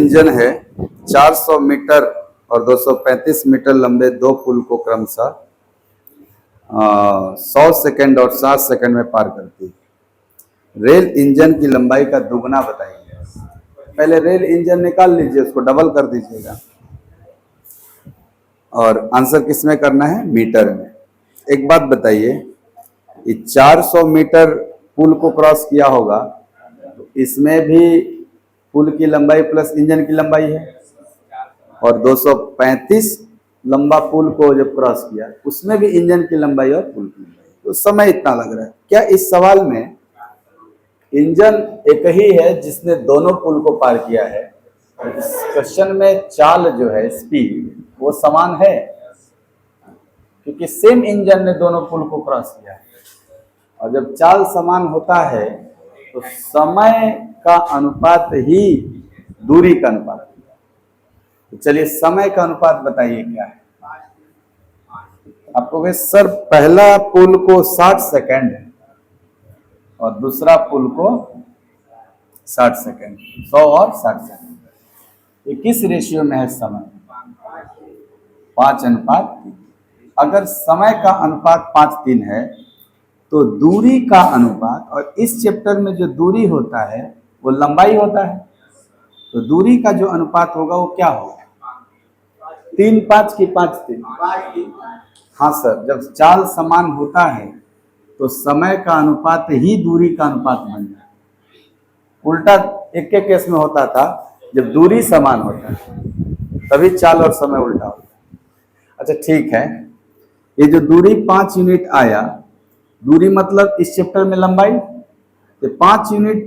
Engine है। 400 metre और 235 metre लंबे दो पुल को क्रमशः 100 सेकंड और 60 सेकंड में पार करती है। रेल इंजन की लंबाई का दुगना बताइए। पहले रेल इंजन निकाल लीजिए, उसको डबल कर दीजिएगा और आंसर किस में करना है? मीटर में। एक बात बताइए, ये 400 मीटर पुल को क्रॉस किया होगा तो इसमें भी पुल की लंबाई प्लस इंजन की लंबाई है, और 235 लंबा पुल को जब क्रॉस किया उसमें भी इंजन की लंबाई और पुल की लंबाई, तो समय इतना लग रहा है। क्या इस सवाल में इंजन एक ही है जिसने दोनों पुल को पार किया है? इस क्वेश्चन में चाल जो है, स्पीड, वो समान है क्योंकि सेम इंजन ने दोनों पुल को क्रॉस किया है। और जब चाल समान होता है तो समय का अनुपात ही दूरी का अनुपात होता है। तो चलिए समय का अनुपात बताइए क्या है? आपको कहे सर पहला पुल को 60 सेकंड और दूसरा पुल को 60 सेकंड, 100 और 60 सेकंड, ये किस रेशियो में है समय? 5:3। अगर समय का अनुपात 5:3 है तो दूरी का अनुपात, और इस चैप्टर में जो दूरी होता है वो लंबाई होता है, तो दूरी का जो अनुपात होगा वो क्या होगा? 3:5 की 5:3? हाँ सर, जब चाल समान होता है तो समय का अनुपात ही दूरी का अनुपात बन जाए। उल्टा एक के केस में होता था, जब दूरी समान होता है तभी चाल और समय उल्टा होता है। अच्छा ठीक है, ये जो दूरी 5 यूनिट आया, दूरी मतलब इस चैप्टर में लंबाई, ये 5 यूनिट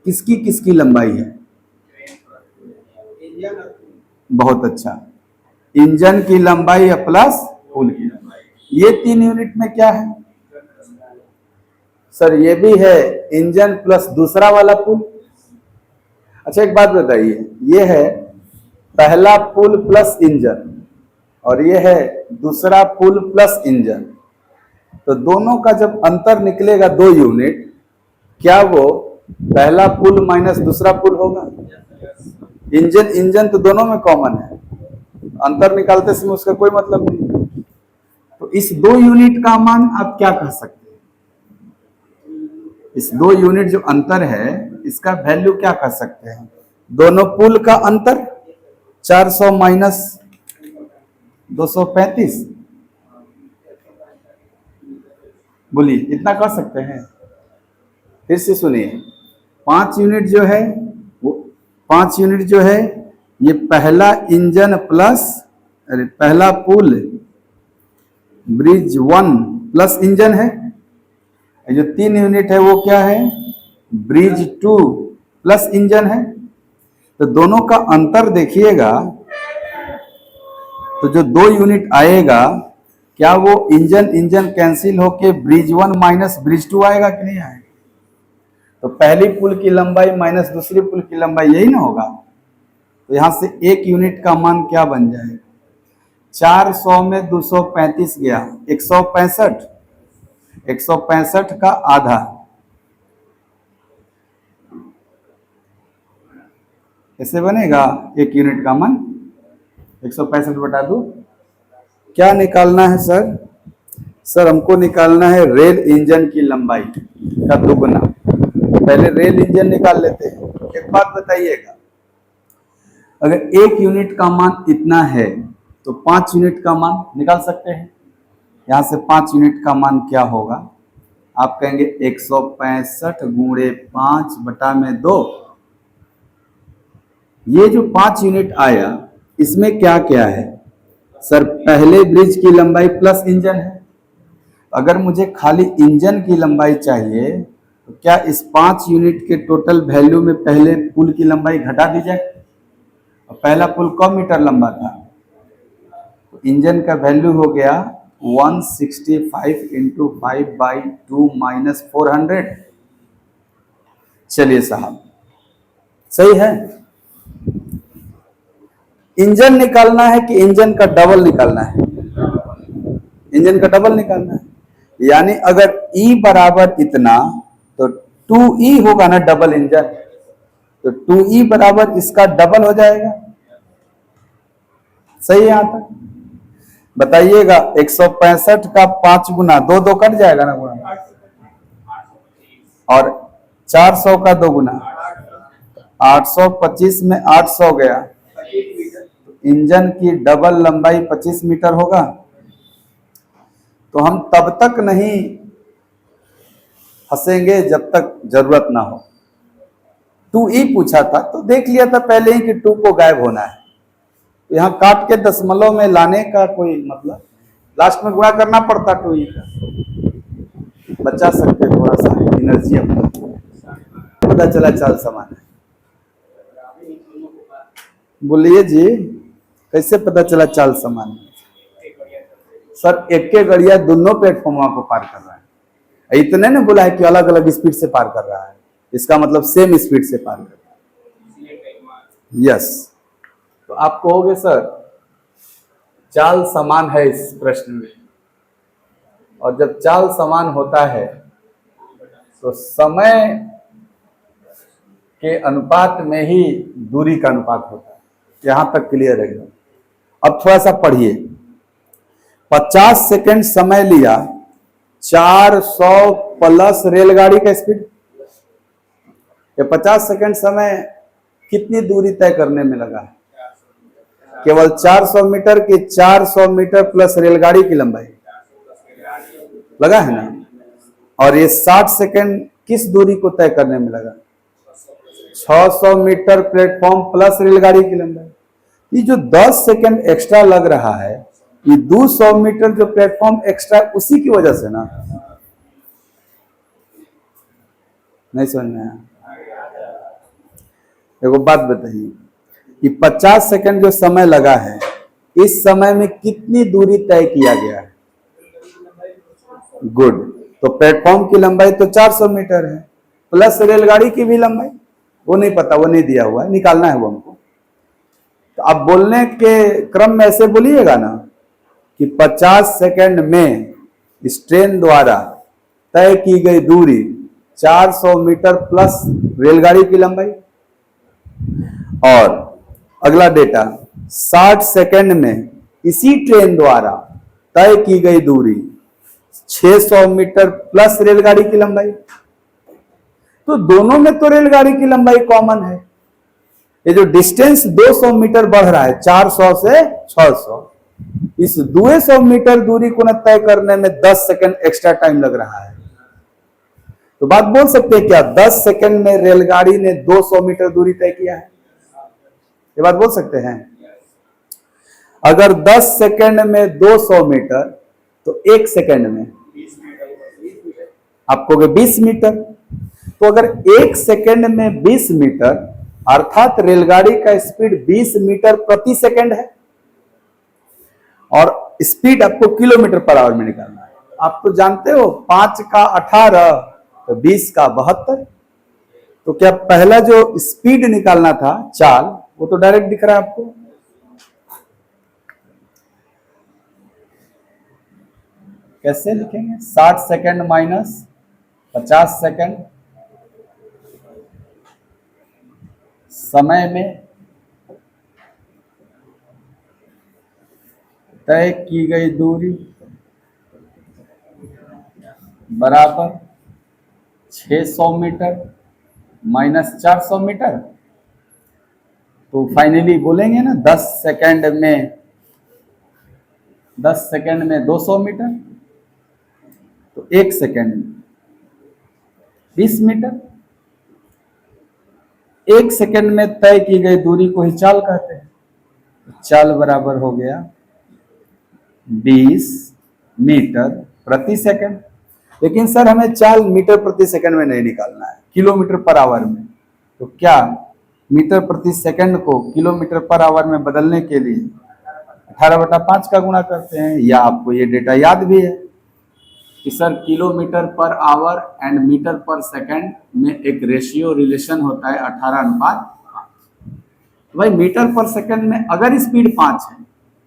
किसकी किसकी लंबाई है? बहुत अच्छा, इंजन की लंबाई प्लस पुल की लंबाई। ये 3 यूनिट में क्या है सर? ये भी है इंजन प्लस दूसरा वाला पुल। अच्छा एक बात बताइए, ये है पहला पुल प्लस इंजन और ये है दूसरा पुल प्लस इंजन, तो दोनों का जब अंतर निकलेगा 2 यूनिट, क्या वो पहला पुल माइनस दूसरा पुल होगा? इंजन इंजन तो दोनों में कॉमन है, अंतर निकालते समय उसका कोई मतलब नहीं। तो इस 2 यूनिट का मान आप क्या कह सकते हैं? इस 2 यूनिट जो अंतर है इसका वैल्यू क्या कह सकते हैं? दोनों पुल का अंतर 400 माइनस 235, बोलिए इतना कर सकते हैं? फिर से सुनिए, 5 यूनिट जो है वो 5 यूनिट जो है ये पहला इंजन प्लस, अरे पहला पुल ब्रिज 1 प्लस इंजन है। जो 3 यूनिट है वो क्या है? ब्रिज 2 प्लस इंजन है। तो दोनों का अंतर देखिएगा, तो जो 2 यूनिट आएगा क्या वो इंजन इंजन कैंसिल होके ब्रिज 1 माइनस ब्रिज 2 आएगा कि नहीं आएगा? तो पहली पुल की लंबाई माइनस दूसरी पुल की लंबाई, यही ना होगा। तो यहां से 1 यूनिट का मान क्या बन जाएगा? 400 में 235 गया, 165, 165 का आधा, ऐसे बनेगा 1 यूनिट का मान 165 बटा 2। क्या निकालना है सर? सर हमको निकालना है रेल इंजन की लंबाई का दुगना। पहले रेल इंजन निकाल लेते हैं। एक बात बताइएगा, अगर 1 यूनिट का मान इतना है तो 5 यूनिट का मान निकाल सकते हैं। यहां से 5 यूनिट का मान क्या होगा? आप कहेंगे 165 गुणे 5 बटा में 2। ये जो 5 यूनिट आया इसमें क्या क्या है? सर पहले ब्रिज की लंबाई प्लस इंजन है। अगर मुझे खाली इंजन की लंबाई चाहिए तो क्या इस 5 यूनिट के टोटल वैल्यू में पहले पुल की लंबाई घटा दी जाए? और पहला पुल कम मीटर लंबा था, तो इंजन का वैल्यू हो गया 165 इंटू 5/2 माइनस 400। चलिए साहब, सही है। इंजन निकालना है कि इंजन का डबल निकालना है? इंजन का डबल निकालना है, यानी अगर E बराबर इतना तो 2E होगा ना डबल इंजन। तो 2e बराबर इसका डबल हो जाएगा। सही है यहां तक? बताइएगा 165 का 5 गुना, दो दो कट जाएगा ना गुना, और 400 का 2 गुना 825 में 800 गया। इंजन की डबल लंबाई 25 मीटर होगा। तो हम तब तक नहीं फंसेंगे जब तक जरूरत ना हो। 2e पूछा था तो देख लिया था पहले ही कि 2 को गायब होना है। तो यहां काट के दशमलव में लाने का कोई मतलब, लास्ट में गुणा करना पड़ता 2e का। बचा सकते थोड़ा सा एनर्जी अपना। पता चला चाल समान है। बोलिए जी, कैसे पता चला चाल समान है? सर एक के गड़िया दोनों प्लेटफॉर्म को पार कर रहा है। इतने ने बोला है कि अलग अलग स्पीड से पार कर रहा है, इसका मतलब सेम स्पीड से पार कर रहा है। यस, तो आप कहोगे सर चाल समान है इस प्रश्न में, और जब चाल समान होता है तो समय के अनुपात में ही दूरी का अनुपात होता है। यहां तक क्लियर है? अब थोड़ा सा पढ़िए। 50 सेकंड समय लिया, 400 प्लस रेलगाड़ी का स्पीड। ये 50 सेकंड समय कितनी दूरी तय करने में लगा है? केवल 400 मीटर की 400 मीटर प्लस रेलगाड़ी की लंबाई लगा है ना। और ये 60 सेकंड किस दूरी को तय करने में लगा? 600 मीटर प्लेटफॉर्म प्लस रेलगाड़ी की लंबाई। ये जो 10 सेकंड एक्स्ट्रा लग रहा है, ये 200 मीटर जो प्लेटफॉर्म एक्स्ट्रा, उसी की वजह से ना। नहीं समझ में आया? देखो बात बताइए कि 50 सेकंड जो समय लगा है, इस समय में कितनी दूरी तय किया गया है? गुड। तो प्लेटफॉर्म की लंबाई तो 400 मीटर है, प्लस रेलगाड़ी की भी लंबाई, वो नहीं पता, वो नहीं दिया हुआ है, निकालना है वो हमको। तो अब बोलने के क्रम में ऐसे बोलिएगा ना कि 50 सेकंड में इस ट्रेन द्वारा तय की गई दूरी 400 मीटर प्लस रेलगाड़ी की लंबाई। और अगला डेटा, 60 सेकंड में इसी ट्रेन द्वारा तय की गई दूरी 600 मीटर प्लस रेलगाड़ी की लंबाई। तो दोनों में तो रेलगाड़ी की लंबाई कॉमन है। ये जो डिस्टेंस 200 मीटर बढ़ रहा है 400 से 600, इस 200 मीटर दूरी को न तय करने में 10 सेकंड एक्स्ट्रा टाइम लग रहा है। तो बात बोल सकते हैं क्या 10 सेकंड में रेलगाड़ी ने 200 मीटर दूरी तय किया है? ये बात बोल सकते हैं? अगर 10 सेकंड में 200 मीटर तो 1 सेकंड में आपको 20 मीटर। तो अगर 1 सेकंड में 20 मीटर, अर्थात रेलगाड़ी का स्पीड 20 मीटर प्रति सेकंड है, और स्पीड आपको किलोमीटर पर आवर में निकालना है। आप तो जानते हो 5 का 18 तो 20 का 72। तो क्या पहला जो स्पीड निकालना था चाल, वो तो डायरेक्ट दिख रहा है आपको। कैसे लिखेंगे? 60 सेकंड माइनस 50 सेकंड समय में तय की गई दूरी बराबर 600 मीटर माइनस 400 मीटर। तो फाइनली बोलेंगे ना 10 सेकंड में 200 मीटर, तो 1 सेकंड में 20 मीटर। 1 सेकंड में तय की गई दूरी को ही चाल कहते हैं। चाल बराबर हो गया 20 मीटर प्रति सेकंड। लेकिन सर हमें चाल मीटर प्रति सेकंड में नहीं निकालना है, किलोमीटर पर आवर में। तो क्या मीटर प्रति सेकंड को किलोमीटर पर आवर में बदलने के लिए 18/5 का गुणा करते हैं? या आपको ये डेटा याद भी है कि sir kilometre per hour and metre per second में एक रेशियो रिलेशन होता है 18:5। तो भाई मीटर पर सेकंड में अगर स्पीड 5 है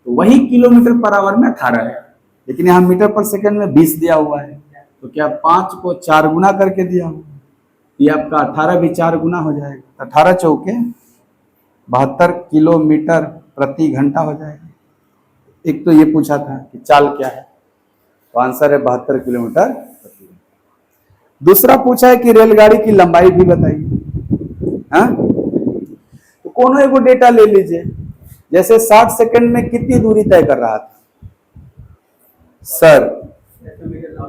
तो वही किलोमीटर पर आवर में 18 है, लेकिन यहाँ मीटर पर सेकंड में 20 दिया हुआ है। तो क्या 5 को 4 गुना करके दिया हुआ? ये आपका 18 भी 4 गुना हो जाएगा, 18 चौके 72 किलोमीटर प्रति घंटा हो जाएगा। एक तो ये पूछा था कि चाल क्या है, तो आंसर है 72 किलोमीटर प्रति घंटा। दूसरा पूछा है कि रेलगाड़ी की लंबाई भी बताइए। हाँ, तो कोनो एगो डेटा ले लीजिए, जैसे 60 सेकंड में कितनी दूरी तय कर रहा था सर?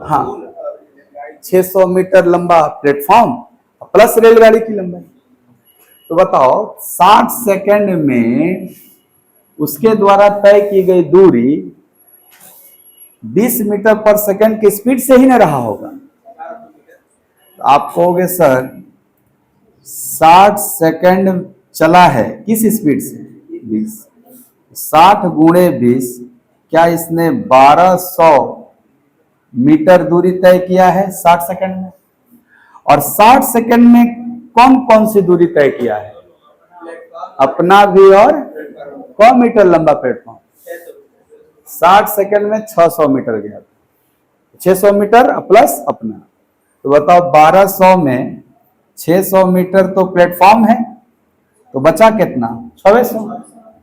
हाँ, 600 मीटर लंबा प्लेटफॉर्म प्लस रेलगाड़ी की लंबाई। तो बताओ 60 सेकंड में उसके द्वारा तय की गई दूरी 20 मीटर पर सेकंड की स्पीड से ही न रहा होगा। तो आप कहोगे सर 60 सेकंड चला है किस स्पीड से? 20। 60 गुणे 20, क्या इसने 1200 मीटर दूरी तय किया है 60 सेकंड में? और 60 सेकंड में कौन कौन सी दूरी तय किया है? अपना भी और कौन मीटर लंबा प्लेटफॉर्म? 60 सेकंड में 600 मीटर गया, 600 मीटर प्लस अपना। तो बताओ 1200 में 600 मीटर तो प्लेटफॉर्म है, तो बचा कितना? 600।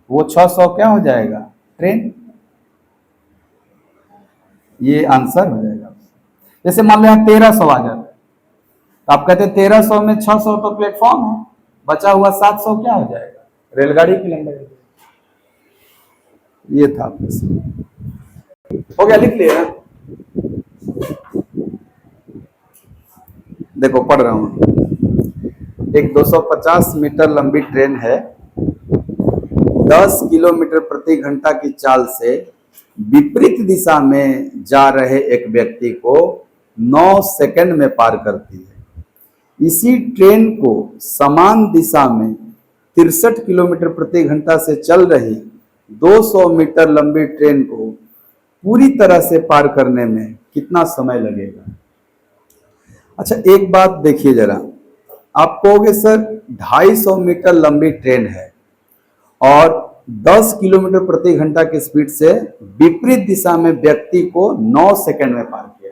वो 600 क्या हो जाएगा? ट्रेन। ये आंसर हो जाएगा। जैसे मान लो यहाँ 1300 आ जाता है, तो आप कहते 1300 में 600 तो प्लेटफॉर्म है, बचा हुआ 700 क्या हो जाएगा? रेलगाड़ी की लंबाई। ये था हो गया, लिख लिया। देखो पढ़ रहा हूं। एक 250 मीटर लंबी ट्रेन है, 10 किलोमीटर प्रति घंटा की चाल से विपरीत दिशा में जा रहे एक व्यक्ति को 9 सेकंड में पार करती है। इसी ट्रेन को समान दिशा में 63 किलोमीटर प्रति घंटा से चल रही 200 मीटर लंबी ट्रेन को पूरी तरह से पार करने में कितना समय लगेगा? अच्छा, एक बात देखिए जरा, आप कहोगे सर 250 मीटर लंबी ट्रेन है और 10 किलोमीटर प्रति घंटा की स्पीड से विपरीत दिशा में व्यक्ति को 9 सेकंड में पार किया।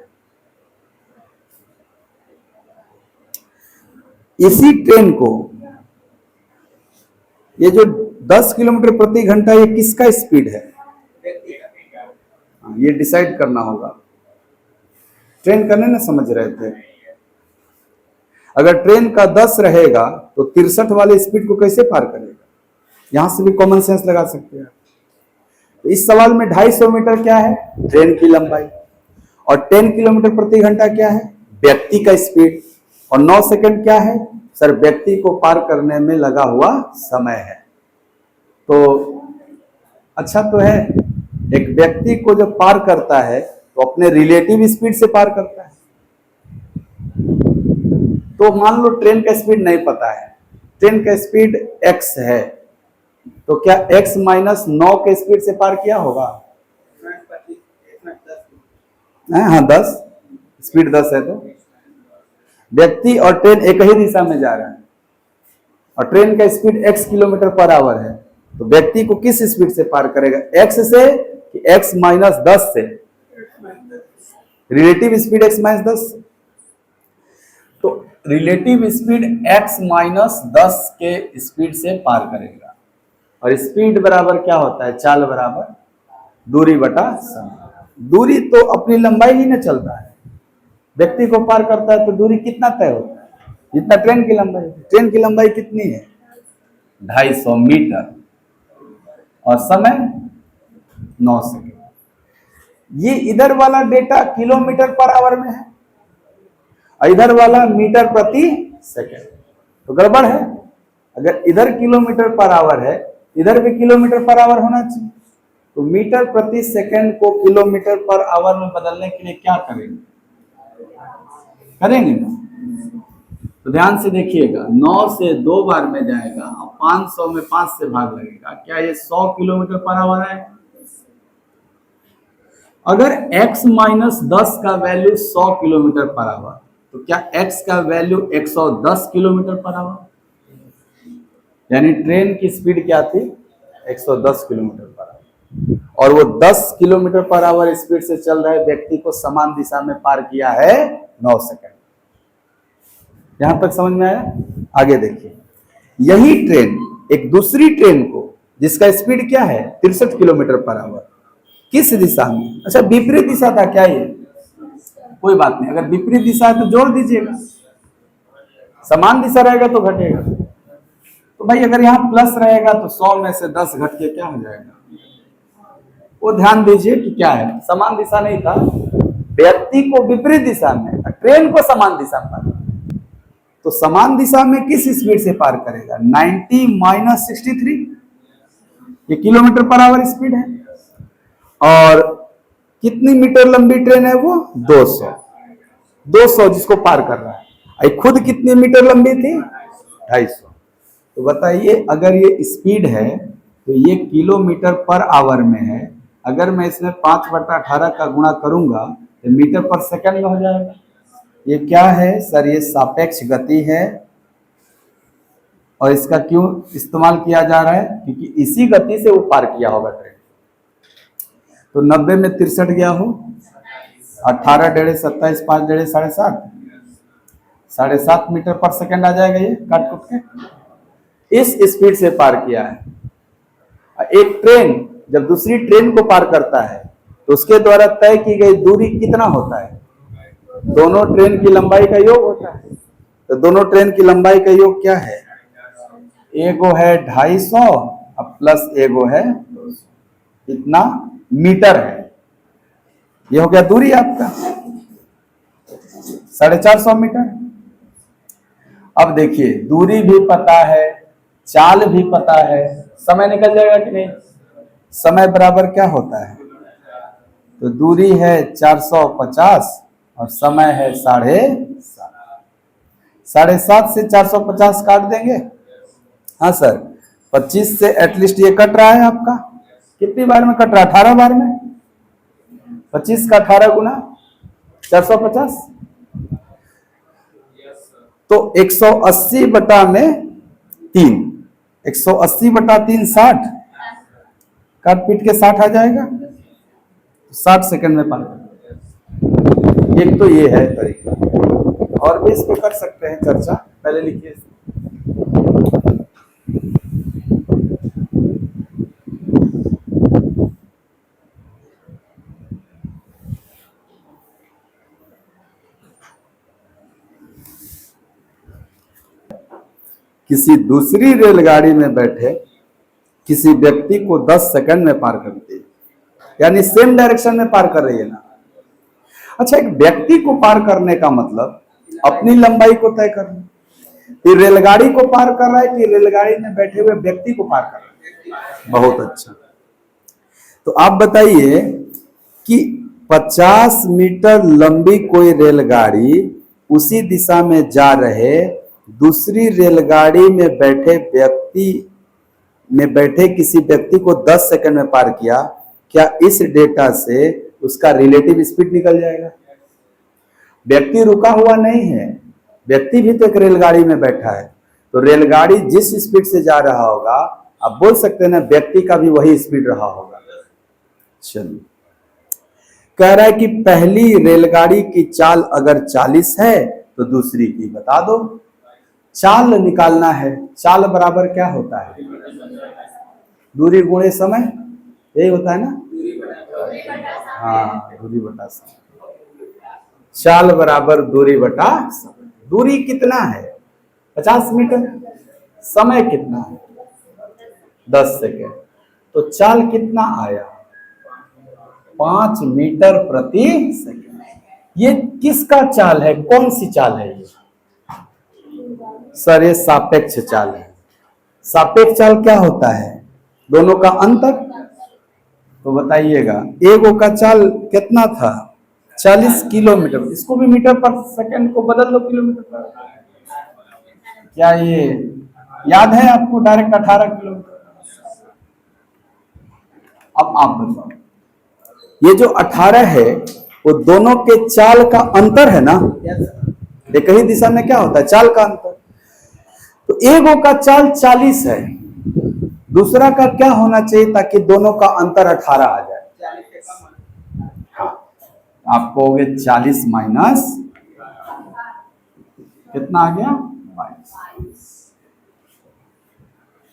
इसी ट्रेन को, ये जो 10 किलोमीटर प्रति घंटा, ये किसका स्पीड है? ये डिसाइड करना होगा। ट्रेन करने ना समझ रहे थे। अगर ट्रेन का 10 रहेगा तो 63 वाले स्पीड को कैसे पार करेगा? यहां से भी कॉमन सेंस लगा सकते हैं। तो इस सवाल में 250 मीटर क्या है? ट्रेन की लंबाई। और 10 किलोमीटर प्रति घंटा क्या है? व्यक्ति का स्पीड। और 9 सेकंड क्या है? सर व्यक्ति को पार करने में लगा हुआ समय है। तो अच्छा तो है, एक व्यक्ति को जब पार करता है तो अपने रिलेटिव स्पीड से पार करता है। तो मान लो ट्रेन का स्पीड नहीं पता है, ट्रेन का स्पीड x है, तो क्या x माइनस 9 के स्पीड से पार किया होगा? हाँ 10, स्पीड 10 है। तो व्यक्ति और ट्रेन एक ही दिशा में जा रहे हैं और ट्रेन का speed x kilometre per our है, तो व्यक्ति को किस स्पीड से पार करेगा? x से कि x माइनस 10 से? Relative speed x minus 10। तो रिलेटिव स्पीड x माइनस 10 के स्पीड से पार करेगा। और स्पीड बराबर क्या होता है? चाल बराबर दूरी बटा समय। दूरी तो अपनी लंबाई ही न चलता है, व्यक्ति को पार करता है तो दूरी कितना तय होता है? जितना ट्रेन की लंबाई। ट्रेन की लंबाई कितनी है? 250 मीटर और समय 9 सेकंड। ये इधर वाला डेटा किलोमीटर पर आवर में है और इधर वाला मीटर प्रति सेकंड, तो गड़बड़ है। अगर इधर किलोमीटर पर आवर है, इधर भी किलोमीटर पर आवर होना चाहिए। तो मीटर प्रति सेकंड को किलोमीटर पर आवर में बदलने के लिए क्या करेंगे? करेंगे ना? तो ध्यान से देखिएगा, 9 से 2 बार में जाएगा और 500 में 5 से भाग लगेगा। क्या ये 100 किलोमीटर पर आवर है? अगर x माइनस 10 का वैल्यू 100 किलोमीटर पर आवर, तो क्या x का वैल्यू 110 किलोमीटर पर आवर? यानी ट्रेन की स्पीड क्या थी? 110 किलोमीटर पर आवर, और वो 10 किलोमीटर पर आवर स्पीड से चल रहे व्यक्ति को समान दिशा में पार किया है 9 सेकंड। यहां तक समझ में आया? आगे देखिए, यही ट्रेन एक दूसरी ट्रेन को, जिसका स्पीड क्या है 63 किलोमीटर पर आवर, किस दिशा में, अच्छा विपरीत दिशा था क्या ये, कोई बात नहीं, अगर विपरीत दिशा है तो जोड़ दीजिएगा, समान दिशा रहेगा तो घटेगा। तो भाई अगर यहाँ प्लस रहेगा तो 100 में से 10 घट के क्या हो जाएगा, वो ध्यान दीजिए कि क्या है, समान दिशा नहीं था, व्यक्ति को विपरीत दिशा में, ट्रेन को समान दिशा में, तो समान दिशा में किस स्पीड से पार करेगा, 90 माइनस 63, ये किलोमीटर पर आवर स्पीड है। और कितनी मीटर लंबी ट्रेन है वो, 200 जिसको पार कर रहा है। खुद कितनी मीटर लंबी थी, 250। तो बताइए अगर ये स्पीड है तो ये किलोमीटर पर आवर में है, अगर मैं इसमें 5/18 का गुणा करूंगा तो मीटर पर सेकंड में हो जाएगा। ये क्या है सर, ये सापेक्ष गति है, और इसका क्यों इस्तेमाल किया जा रहा है, क्योंकि इसी गति से वो पार किया होगा ट्रेन। तो 90 में 63 गया हो, 18 डेढ़े 27, 5 डेढ़े 7.5, 7.5 मीटर पर सेकंड आ जाएगा, ये काट कुट के इस स्पीड से पार किया है। एक ट्रेन जब दूसरी ट्रेन को पार करता है तो उसके द्वारा तय की गई दूरी कितना होता है, दोनों ट्रेन की लंबाई का योग होता है। तो दोनों ट्रेन की लंबाई का योग क्या है, एगो है 250 और प्लस एगो है 200, इतना मीटर है, ये हो गया दूरी आपका 450 मीटर। अब देखिए दूरी भी पता है, चाल भी पता है, समय निकल जाएगा कि नहीं, समय बराबर क्या होता है, तो दूरी है 450 और समय है 7.5, 7.5 से 450 काट देंगे, हाँ सर 25 से एटलीस्ट ये कट रहा है आपका, कितनी बार में कट रहा है, 18 बार में, 25 का 18 गुना 450, तो 180/3, 180/3 60, काट पीट के 60 आ जाएगा, 60 सेकंड में पार। एक तो ये है तरीका, और भी इस पे कर सकते हैं चर्चा, पहले लिखिए। किसी दूसरी रेलगाड़ी में बैठे किसी व्यक्ति को 10 सेकंड में पार करती है, यानी सेम डायरेक्शन में पार कर रही है ना। अच्छा, एक व्यक्ति को पार करने का मतलब अपनी लंबाई को तय करना, फिर रेलगाड़ी को पार कर रहा है कि रेलगाड़ी में बैठे हुए व्यक्ति को पार कर रहा है। बहुत अच्छा, तो आप बताइए कि 50 मीटर लंबी कोई रेलगाड़ी उसी दिशा में जा रहे दूसरी रेलगाड़ी में बैठे किसी व्यक्ति को 10 सेकंड में पार किया, क्या इस डेटा से उसका रिलेटिव स्पीड निकल जाएगा? व्यक्ति रुका हुआ नहीं है, व्यक्ति भी तो एक रेलगाड़ी में बैठा है, तो रेलगाड़ी जिस स्पीड से जा रहा होगा, आप बोल सकते हैं ना व्यक्ति का भी वही स्पीड रहा होगा। चलिए, कह रहा है कि पहली रेलगाड़ी की चाल अगर 40 है तो दूसरी की बता दो। चाल निकालना है, चाल बराबर क्या होता है, दूरी गुणे समय, यही होता है ना, हाँ दूरी बटा समय, चाल बराबर दूरी बटा समय। दूरी कितना है 50 मीटर, समय कितना है 10 सेकेंड, तो चाल कितना आया 5 मीटर प्रति सेकेंड। ये किसका चाल है, कौन सी चाल है ये सर, ये सापेक्ष चाल है। सापेक्ष चाल क्या होता है, दोनों का अंतर। तो बताइएगा एगो का चाल कितना था 40 किलोमीटर, इसको भी मीटर पर सेकंड को बदल लो किलोमीटर पर, क्या ये याद है आपको, डायरेक्ट 18 किलोमीटर। अब आप बताओ, ये जो 18 है वो दोनों के चाल का अंतर है ना, एक ही दिशा में क्या होता है चाल का अंतर। तो एगो का चाल 40 है, दूसरा का क्या होना चाहिए ताकि दोनों का अंतर 18 आ जाए, हाँ आप कहोगे 40 माइनस कितना आ गया? 22।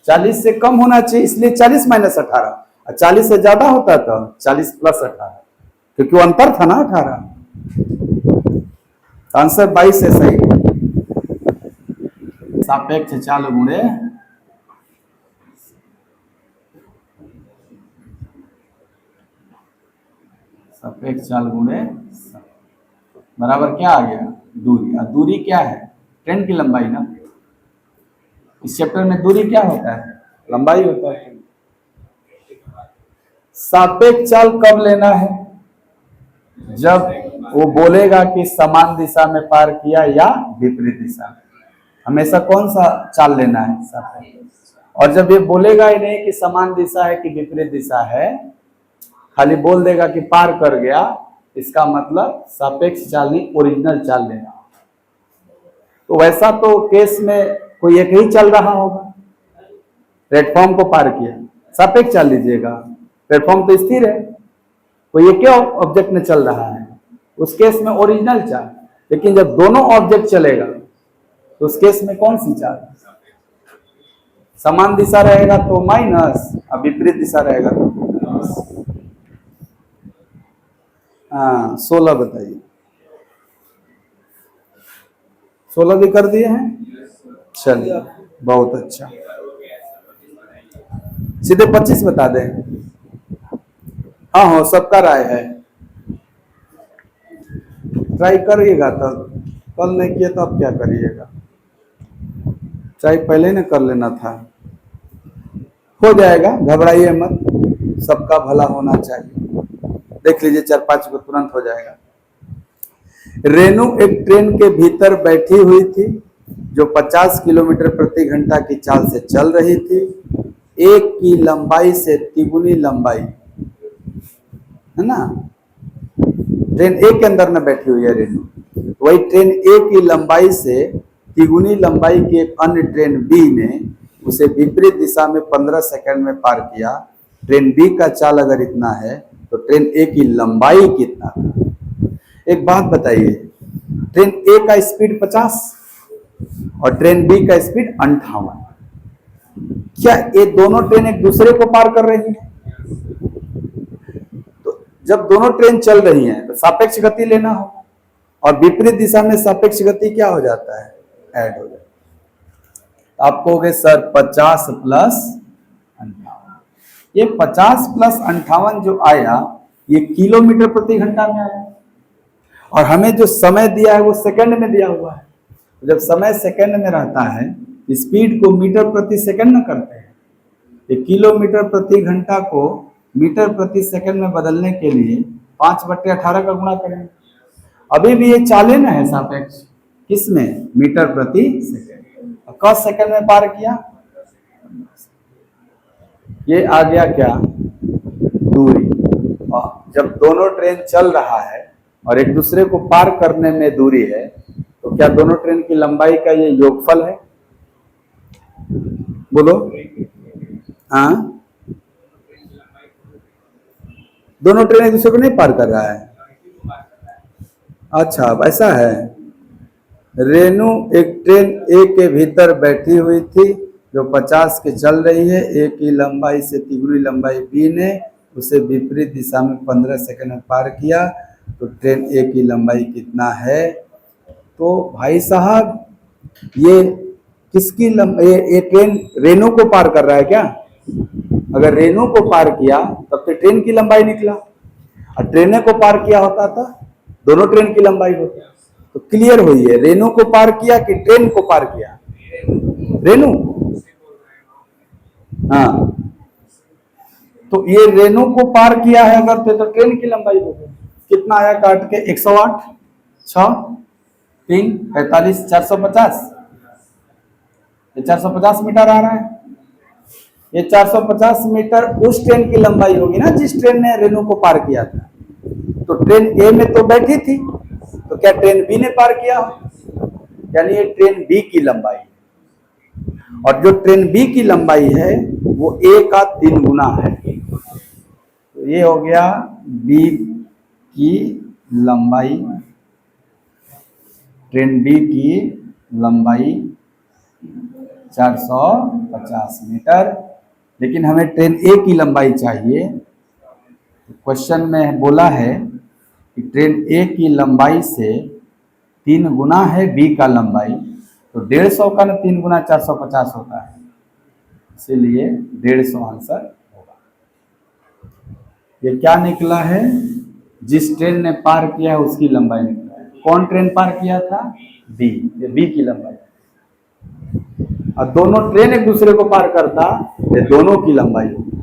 40 से कम होना चाहिए, इसलिए 40 माइनस 18। 40 से ज्यादा होता तो 40 प्लस 18, क्योंकि वो अंतर था ना 18। आंसर 22 है सही। सापेक्ष चाल गुणे सापेक्ष चाल गुणे बराबर क्या आ गया? दूरी। और दूरी क्या है? ट्रेन की लंबाई ना। इस चैप्टर में दूरी क्या होता है? लंबाई होता है। सापेक्ष चाल कब लेना है? जब वो बोलेगा कि समान दिशा में पार किया या विपरीत दिशा। हमेशा कौन सा चाल लेना है? सापेक्ष। और जब ये बोलेगा ही नहीं कि समान दिशा है कि विपरीत दिशा है, खाली बोल देगा कि पार कर गया, इसका मतलब सापेक्ष चाल नहीं, ओरिजिनल चाल लेना। तो वैसा तो केस में कोई एक ही चल रहा होगा। प्लेटफॉर्म को पार किया, सापेक्ष चाल लीजिएगा, प्लेटफॉर्म तो स्थिर है, कोई एक ऑब्जेक्ट में चल रहा है, उस केस में ओरिजिनल चाल। लेकिन जब दोनों ऑब्जेक्ट चलेगा तो उस केस में कौन सी चाल? समान दिशा रहेगा तो माइनस, और विपरीत दिशा रहेगा तो प्लस। हाँ 16 बताइए। 16 भी कर दिए हैं, चलिए बहुत अच्छा। सीधे 25 बता दें। हाँ हाँ सबका राय है, ट्राई करिएगा। तब कल नहीं किया तो अब क्या करिएगा? ट्राई पहले ना कर लेना था। हो जाएगा, घबराइए मत, सबका भला होना चाहिए। देख लीजिए 4-5 को तुरंत हो जाएगा। रेनू एक ट्रेन के भीतर बैठी हुई थी जो 50 किलोमीटर प्रति घंटा की चाल से चल रही थी। एक की लंबाई से तिगुनी लंबाई, है ना? ट्रेन एक के अंदर में बैठी हुई है रेनू, वही ट्रेन ए की लंबाई से तिगुनी लंबाई की एक अन्य ट्रेन बी ने उसे विपरीत दिशा में 15 सेकंड में पार किया। ट्रेन बी का चाल अगर इतना है तो ट्रेन ए की लंबाई कितना? एक बात बताइए, ट्रेन ए का स्पीड 50 और ट्रेन बी का स्पीड 58, क्या ये दोनों ट्रेन एक दूसरे को पार कर रही हैं? तो जब दोनों ट्रेन चल रही हैं तो सापेक्ष गति लेना होगा, और विपरीत दिशा में सापेक्ष गति क्या हो जाता है? ऐड हो जाता है। आप कहोगे सर 50 प्लस 58, ये 50 प्लस 58 जो आया ये किलोमीटर प्रति घंटा में आया, और हमें जो समय दिया है वो सेकंड में दिया हुआ है। जब समय सेकंड में रहता है, स्पीड को मीटर प्रति सेकंड में करते हैं, ये किलोमीटर प्रति घंटा को मीटर प्रति सेकंड में बदलने के लिए 5/18 का गुणा करेंगे। अभी भी ये चाले न है सापेक्ष, किसमें? मीटर प्रति सेकंड। क सेकंड में पार किया, ये आ गया क्या? दूरी। और जब दोनों ट्रेन चल रहा है और एक दूसरे को पार करने में दूरी है, तो क्या दोनों ट्रेन की लंबाई का ये योगफल है? बोलो। हाँ, दोनों ट्रेन एक दूसरे को नहीं पार कर रहा है। अच्छा ऐसा है। रेनू एक ट्रेन ए के भीतर बैठी हुई थी जो 50 की चल रही है। ए की लंबाई से तिगुनी लंबाई बी ने उसे विपरीत दिशा में 15 सेकंड में पार किया, तो ट्रेन ए की लंबाई कितना है? तो भाई साहब ये किसकी लंबाई? ये ट्रेन रेनू को पार कर रहा है क्या? अगर रेनू को पार किया तब तो ट्रेन की लंबाई निकला, और ट्रेन को पार किया होता था दोनों ट्रेन की लंबाई होती। तो क्लियर हुई है, रेनू को पार किया कि ट्रेन को पार किया? रेनू। हाँ, तो ये रेनू को पार किया है अगर तो ट्रेन की लंबाई होगी। कितना आया काट के? 108, 6, 3, 45, 450। ये 450 मीटर आ रहा है। ये 450 मीटर उस ट्रेन की लंबाई होगी ना जिस ट्रेन ने रेनू को पार किया था। तो ट्रेन ए में तो बैठी थी, तो क्या ट्रेन बी ने पार किया? यानी ये ट्रेन बी की लंबाई, और जो ट्रेन बी की लंबाई है वो ए का 3 गुना है। तो ये हो गया बी की लंबाई, ट्रेन बी की लंबाई 450 मीटर, लेकिन हमें ट्रेन ए की लंबाई चाहिए। क्वेश्चन में बोला है कि ट्रेन ए की लंबाई से 3 गुना है बी का लंबाई, तो 150 का ना 3 गुना 450 होता है, इसीलिए 150 आंसर होगा। ये क्या निकला है? जिस ट्रेन ने पार किया है उसकी लंबाई निकला है। कौन ट्रेन पार किया था? बी, ये बी की लंबाई। और दोनों ट्रेन एक दूसरे को पार करता, ये दोनों की लंबाई होगी।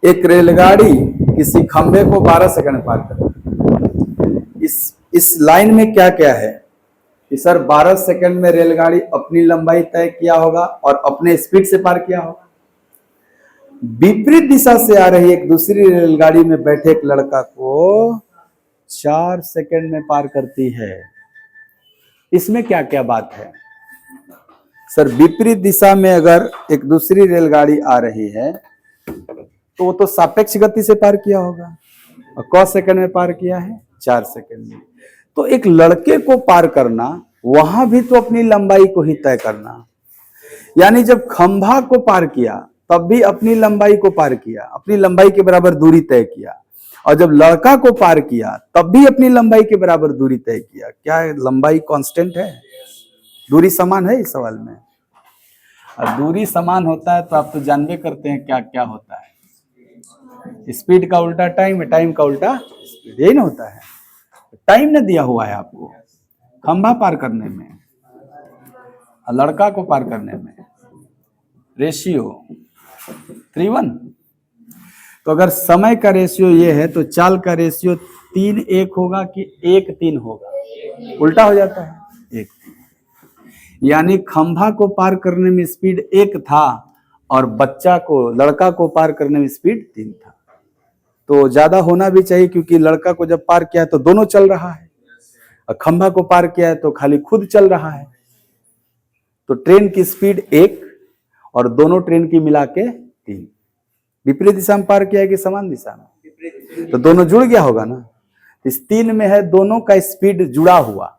एक रेलगाड़ी किसी खंभे को 12 सेकंड में पार करती। इस लाइन में क्या क्या है कि सर 12 सेकंड में रेलगाड़ी अपनी लंबाई तय किया होगा और अपने स्पीड से पार किया होगा। विपरीत दिशा से आ रही एक दूसरी रेलगाड़ी में बैठे एक लड़का को 4 सेकंड में पार करती है। इसमें क्या क्या बात है? सर विपरीत दिशा में अगर एक दूसरी रेलगाड़ी आ रही है तो वो तो सापेक्ष गति से पार किया होगा, और क सेकंड में पार किया है? 4 सेकंड में। तो एक लड़के को पार करना, वहां भी तो अपनी लंबाई को ही तय करना। यानी जब खंभा को पार किया तब भी अपनी लंबाई को पार किया, अपनी लंबाई के बराबर दूरी तय किया, और जब लड़का को पार किया तब भी अपनी लंबाई के बराबर दूरी तय किया। क्या लंबाई कांस्टेंट है? दूरी समान है इस सवाल में? और दूरी समान होता है तो आप तो जानबे करते हैं क्या क्या होता है। स्पीड का उल्टा टाइम है, टाइम का उल्टा स्पीड, यही ना होता है। टाइम ना दिया हुआ है आपको खंभा पार करने में और लड़का को पार करने में, रेशियो 3:1। तो अगर समय का रेशियो ये है तो चाल का रेशियो 3:1 होगा कि 1:3 होगा? उल्टा हो जाता है, 1:3। यानी खंभा को पार करने में स्पीड 1 था और लड़का को पार करने में स्पीड 3 था। तो ज्यादा होना भी चाहिए, क्योंकि लड़का को जब पार किया है तो दोनों चल रहा है, और खंभा को पार किया है तो खाली खुद चल रहा है। तो ट्रेन की स्पीड 1 और दोनों ट्रेन की मिला के 3। विपरीत दिशा में पार किया है कि समान दिशा में? तो दोनों जुड़ गया होगा ना। इस 3 में है दोनों का स्पीड जुड़ा हुआ,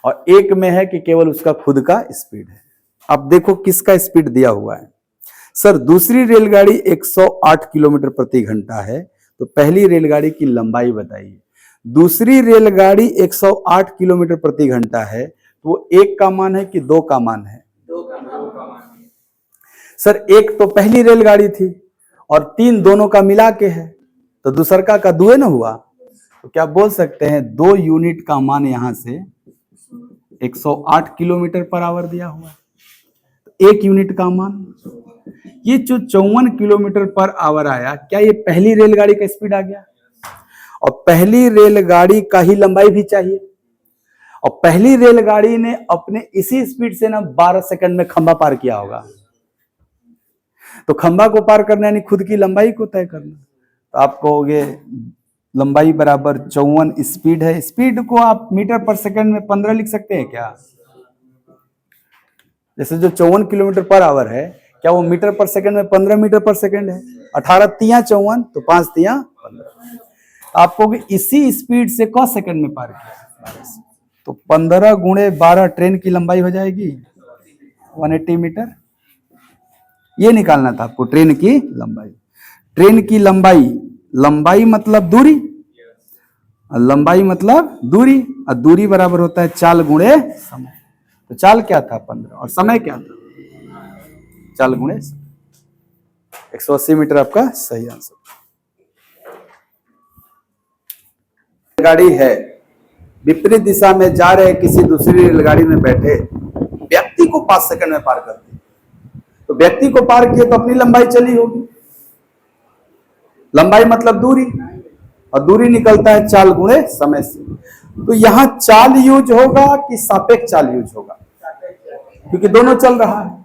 और 1 में है कि केवल उसका खुद का स्पीड है। अब देखो किसका स्पीड दिया हुआ है। सर दूसरी रेलगाड़ी 108 किलोमीटर प्रति घंटा है, तो पहली रेलगाड़ी की लंबाई बताइए। दूसरी रेलगाड़ी 108 किलोमीटर प्रति घंटा है, तो वो 1 का मान है कि 2 का मान है? 2 का मान। सर 1 तो पहली रेलगाड़ी थी और 3 दोनों का मिला के है, तो दूसरका का 2 ना हुआ। तो क्या बोल सकते हैं 2 यूनिट का मान यहां से 108 किलोमीटर पर आवर दिया हुआ है, तो 1 यूनिट का मान, ये जो 54 किलोमीटर पर आवर आया, क्या ये पहली रेलगाड़ी का स्पीड आ गया? और पहली रेलगाड़ी का ही लंबाई भी चाहिए, और पहली रेलगाड़ी ने अपने इसी स्पीड से ना 12 सेकंड में खंभा पार किया होगा। तो खंभा को पार करना यानी खुद की लंबाई को तय करना। तो आप कहोगे लंबाई बराबर 54 स्पीड है। स्पीड को आप मीटर पर सेकंड में 15 लिख सकते हैं क्या? जैसे जो 54 किलोमीटर पर आवर है, क्या वो मीटर पर सेकंड में 15 मीटर पर सेकंड है? 18 तिया 54, तो 5 तिया 15। आपको इसी स्पीड से क सेकंड में पार किया, तो 15 गुणे 12 ट्रेन की लंबाई हो जाएगी 180 मीटर। ये निकालना था आपको ट्रेन की लंबाई। ट्रेन की लंबाई मतलब दूरी, लंबाई मतलब दूरी, और दूरी बराबर होता है चाल गुणे समय। तो चाल क्या था 15 और समय क्या था? चाल गुणे 180 मीटर आपका सही आंसर। रेलगाड़ी है, विपरीत दिशा में जा रहे किसी दूसरी रेलगाड़ी में बैठे व्यक्ति को 5 सेकंड में पार करती, तो व्यक्ति को पार किए तो अपनी लंबाई चली होगी। लंबाई मतलब दूरी, और दूरी निकलता है चाल गुणे समय से। तो यहां चाल यूज होगा कि सापेक्ष चाल यूज होगा? क्योंकि दोनों चल रहा है।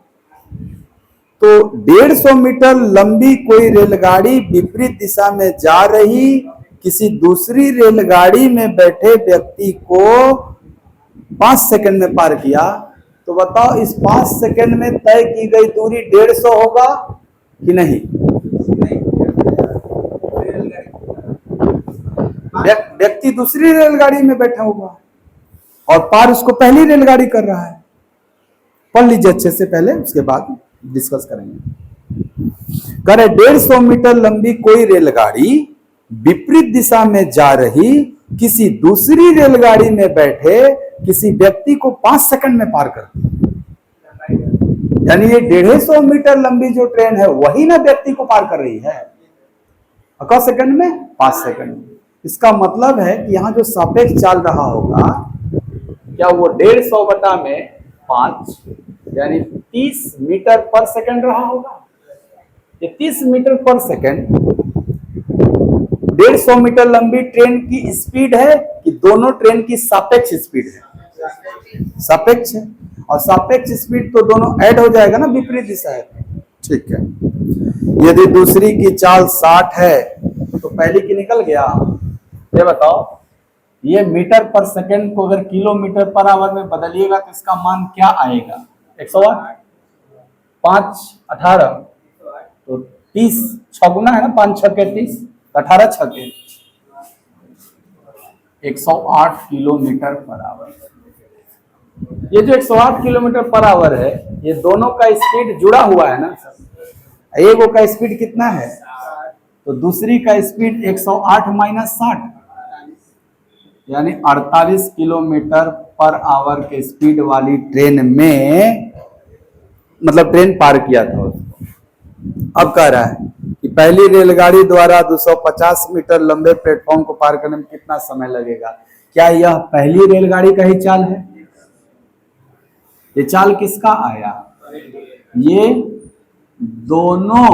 तो 150 मीटर लंबी कोई रेलगाड़ी विपरीत दिशा में जा रही किसी दूसरी रेलगाड़ी में बैठे व्यक्ति को 5 सेकंड में पार किया, तो बताओ इस 5 सेकंड में तय की गई दूरी 150 होगा कि नहीं? व्यक्ति दूसरी रेलगाड़ी में बैठा हुआ और पार उसको पहली रेलगाड़ी कर रहा है। पढ़ लीजिए अच्छे से पहले, उसके बाद डिस्कस करेंगे। कह रहे 150 मीटर लंबी कोई रेलगाड़ी विपरीत दिशा में जा रही किसी दूसरी रेलगाड़ी में बैठे किसी व्यक्ति को 5 सेकंड में पार करती है। यानी ये 150 मीटर लंबी जो ट्रेन है वही ना व्यक्ति को पार कर रही है। क सेकंड में? 5 सेकंड में। इसका मतलब है कि यहां जो सापेक्ष चाल रहा होगा क्या वो 150 बटा में 5 यानी 30 मीटर पर सेकंड रहा होगा। ये 30 मीटर पर सेकंड 150 मीटर लंबी ट्रेन की स्पीड है कि दोनों ट्रेन की सापेक्ष स्पीड है? सापेक्ष है, और सापेक्ष स्पीड तो दोनों ऐड हो जाएगा ना, विपरीत दिशा है। ठीक है। यदि दूसरी की चाल 60 है तो पहली की निकल गया। ये बताओ ये मीटर पर सेकंड को अगर किलोमीटर पर आवर में बदलिएगा तो इसका मान क्या आएगा? 108, 5 18 तो 30 6 गुना है ना, 5 6 के 30, 18 6 के 108 किलोमीटर पर आवर। ये जो 108 किलोमीटर पर आवर है ये दोनों का स्पीड जुड़ा हुआ है ना। एक का स्पीड कितना है तो दूसरी का स्पीड 108 माइनस 60 यानी 48 किलोमीटर पर आवर के स्पीड वाली ट्रेन में मतलब ट्रेन पार किया था उसको। अब कह रहा है कि पहली रेलगाड़ी द्वारा 250 मीटर लंबे प्लेटफॉर्म को पार करने में कितना समय लगेगा। क्या यह पहली रेलगाड़ी का ही चाल है? ये चाल किसका आया? ये दोनों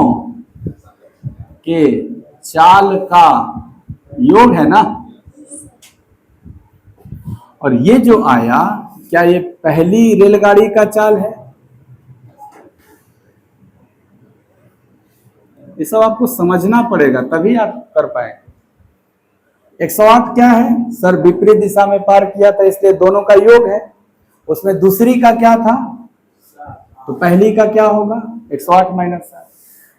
के चाल का योग है ना। और ये जो आया क्या ये पहली रेलगाड़ी का चाल है? ये सब आपको समझना पड़ेगा तभी आप कर पाएंगे। 108 क्या है सर? विपरीत दिशा में पार किया था इसलिए दोनों का योग है। उसमें दूसरी का क्या था तो पहली का क्या होगा? 108 माइनस 60।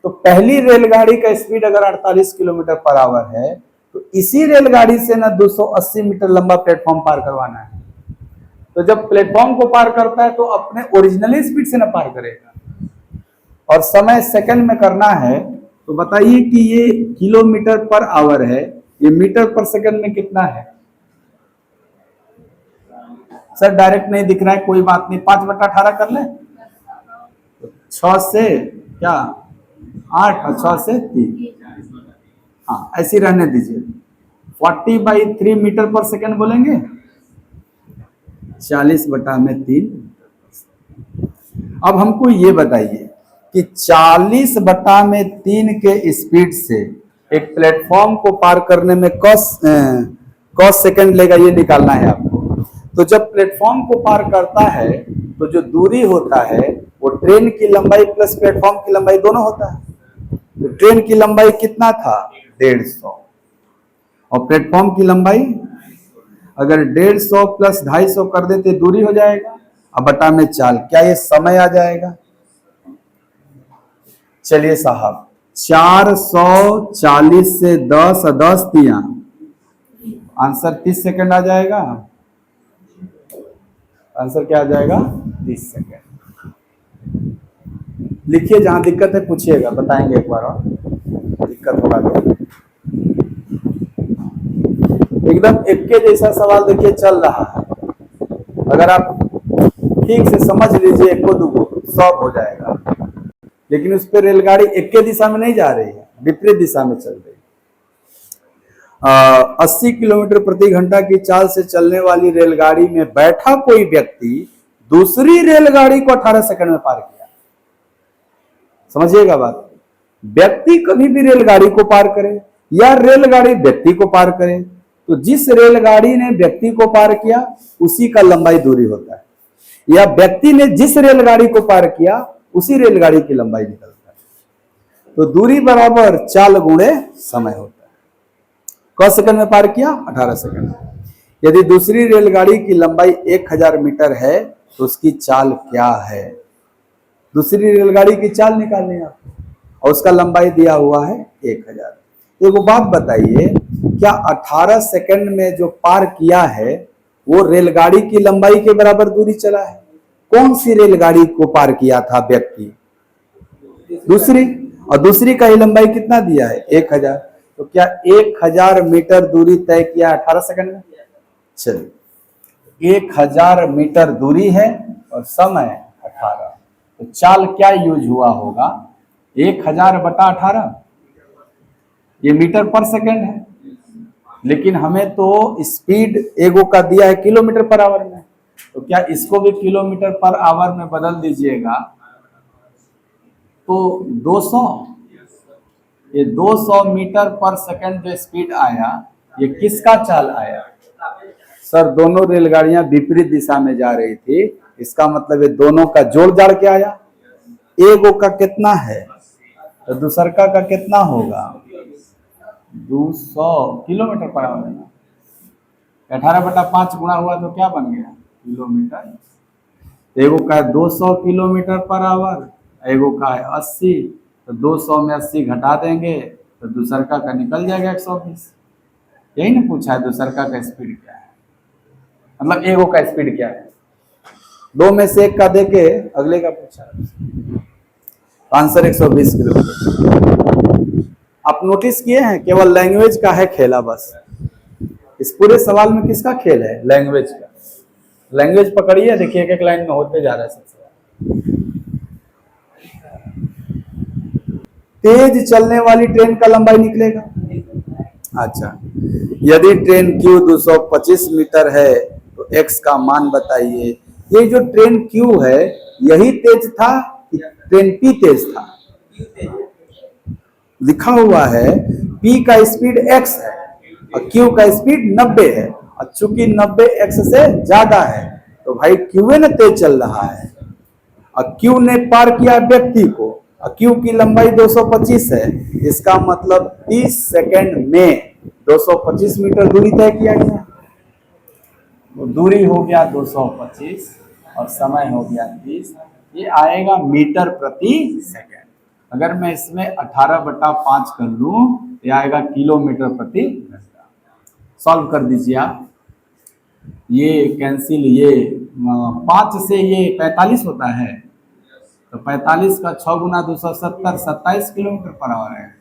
तो पहली रेलगाड़ी का स्पीड अगर 48 किलोमीटर पर आवर है तो इसी रेलगाड़ी से ना 280 मीटर लंबा प्लेटफॉर्म पार करवाना है। तो जब प्लेटफॉर्म को पार करता है तो अपने ओरिजिनल स्पीड से ना पार करेगा और समय सेकंड में करना है। तो बताइए कि ये किलोमीटर पर आवर है, ये मीटर पर सेकंड में कितना है? सर डायरेक्ट नहीं दिख रहा है, कोई बात नहीं, 5/18 कर ले। 6 से क्या 8 और 6 से 3, हाँ ऐसे रहने दीजिए। 40/3 मीटर पर सेकंड बोलेंगे, 40/3। अब हमको ये बताइए कि 40/3 के स्पीड से एक प्लेटफॉर्म को पार करने में कौन सेकंड लेगा, ये निकालना है आपको। तो जब प्लेटफॉर्म को पार करता है तो जो दूरी होता है वो ट्रेन की लंबाई प्लस प्लेटफॉर्म की लंबाई दोनों होता है। तो ट्रेन की लंबाई कितना था? 150 और प्लेटफॉर्म की लंबाई अगर 150 प्लस 250 कर देते दूरी हो जाएगा। अब बटा में चाल, क्या ये समय आ जाएगा? चलिए साहब 440 से 10 और 10 दिया, आंसर 30 सेकंड आ जाएगा। आंसर क्या आ जाएगा? 30 सेकंड। लिखिए, जहां दिक्कत है पूछिएगा, बताएंगे एक बार और दिक्कत होगा तो। एकदम एक के जैसा सवाल देखिए चल रहा है, अगर आप ठीक से समझ लीजिए एक को दुगो सॉल्व हो जाएगा। लेकिन उस पर रेलगाड़ी एक के दिशा में नहीं जा रही है, विपरीत दिशा में चल रही है। 80 किलोमीटर प्रति घंटा की चाल से चलने वाली रेलगाड़ी में बैठा कोई व्यक्ति दूसरी रेलगाड़ी को 18 सेकंड में पार किया। समझिएगा बात, व्यक्ति कभी भी रेलगाड़ी को पार करे या रेलगाड़ी व्यक्ति को पार करे तो जिस रेलगाड़ी ने व्यक्ति को पार किया उसी का लंबाई दूरी होता है, या व्यक्ति ने जिस रेलगाड़ी को पार किया उसी रेलगाड़ी की लंबाई निकलता है। तो दूरी बराबर चाल गुणे समय होता है। क सेकंड में पार किया? 18 सेकंड। यदि दूसरी रेलगाड़ी की लंबाई 1000 मीटर है तो उसकी चाल क्या है। दूसरी रेलगाड़ी की चाल निकालनी है आपको, और उसका लंबाई दिया हुआ है 1000। एक बात बताइए, क्या 18 सेकंड में जो पार किया है वो रेलगाड़ी की लंबाई के बराबर दूरी चला है? कौन सी रेलगाड़ी को पार किया था व्यक्ति? दूसरी। और दूसरी का ही लंबाई कितना दिया है? 1000। तो क्या 1000 मीटर दूरी तय किया 18 सेकंड में? चलिए, 1000 मीटर दूरी है और समय 18। तो चाल क्या यूज हुआ होगा? 1000/18। ये मीटर पर सेकंड है, लेकिन हमें तो स्पीड एगो का दिया है किलोमीटर पर आवर में। तो क्या इसको भी किलोमीटर पर आवर में बदल दीजिएगा तो 200। ये 200 मीटर पर सेकंड जो स्पीड आया, ये किसका चाल आया? सर, दोनों रेलगाड़ियां विपरीत दिशा में जा रही थी, इसका मतलब ये दोनों का जोड़ जाड़ के आया। एगो का कितना है तो दूसरका का कितना होगा? 200 किलोमीटर पर आवर में। 18/5 गुणा हुआ तो क्या बन गया? किलोमीटर। एगो का है 200 किलोमीटर पर आवर, एगो का है 80। तो 200 में 80 घटा देंगे तो दूसरका का निकल जाएगा 120। यही ना पूछा है, दूसरका का स्पीड क्या है, मतलब एगो का स्पीड क्या है। दो में से एक का देके अगले का पूछा। Answer 120 kilometre. आप नोटिस किए हैं, केवल लैंग्वेज का है खेला बस। इस पूरे सवाल में किसका खेल है? लैंग्वेज का। लैंग्वेज पकड़िए, देखिए एक एक लाइन में होते जा रहा है सबसे। तेज चलने वाली ट्रेन का लंबाई निकलेगा। अच्छा, यदि ट्रेन Q 225 मीटर है तो x का मान बताइए। ये जो ट्रेन Q है यही तेज था कि ट्रेन P तेज था? लिखा हुआ है P का स्पीड x है और Q का स्पीड 90 है, और चूंकि 90 x से ज्यादा है तो भाई Q ने तेज चल रहा है। और Q ने पार किया व्यक्ति को, और Q की लंबाई 225 है, इसका मतलब 30 सेकंड में 225 मीटर दूरी तय किया गया। तो दूरी हो गया 225 और समय हो गया 30। ये आएगा मीटर प्रति सेकंड। अगर मैं इसमें 18/5 कर लूं, ये आएगा किलोमीटर प्रति घंटा। सॉल्व कर दीजिए आप। ये कैंसिल, ये 5 से ये 45 होता है, तो 45 का 6 गुना 270, 27 किलोमीटर पर आवर है।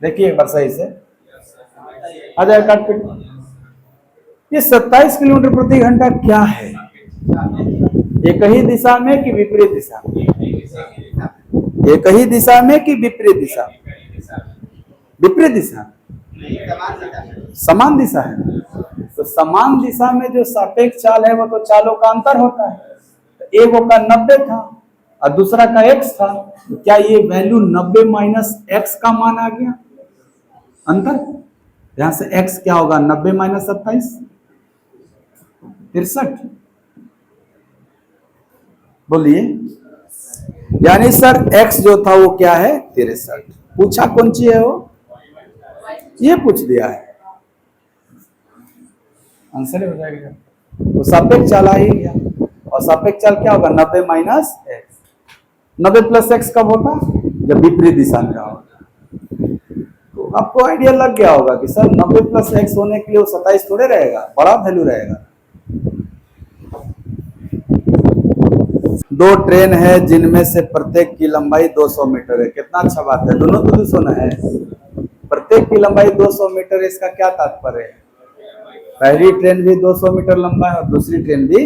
देखिए एक बार सही से आ जाए काट पीट। ये 27 किलोमीटर प्रति घंटा क्या है? एक ही दिशा में कि विपरीत दिशा में? एक ही दिशा में कि विपरीत दिशा? विपरीत दिशा। समान दिशा है। तो समान दिशा में जो सापेक्ष चाल है वो तो चालों का अंतर होता है। एगो का 90 था और दूसरा का x था, तो क्या ये वैल्यू 90 माइनस x का मान आ गया अंतर? यहां से x क्या होगा? 90 माइनस 27, 63। बोलिए। यानी सर x जो था वो क्या है? 63। पूछा कौन सी है वो? ये पूछ दिया है, आंसर हो जाएगा। तो सापेक्ष चाल आ ही गया, और सापेक्ष चाल क्या होगा? 90 माइनस एक्स। 90 प्लस x कब होगा? जब विपरीत दिशा में होगा। तो आपको आइडिया लग गया होगा कि सर 90 प्लस x होने के लिए वो 27 थोड़े रहेगा, बड़ा वैल्यू रहेगा। दो ट्रेन है जिनमें से प्रत्येक की लंबाई 200 मीटर है। कितना अच्छा बात है, दोनों तो 200 है। प्रत्येक की लंबाई 200 मीटर, इसका क्या तात्पर्य है? पहली ट्रेन भी 200 मीटर लंबा है और दूसरी ट्रेन भी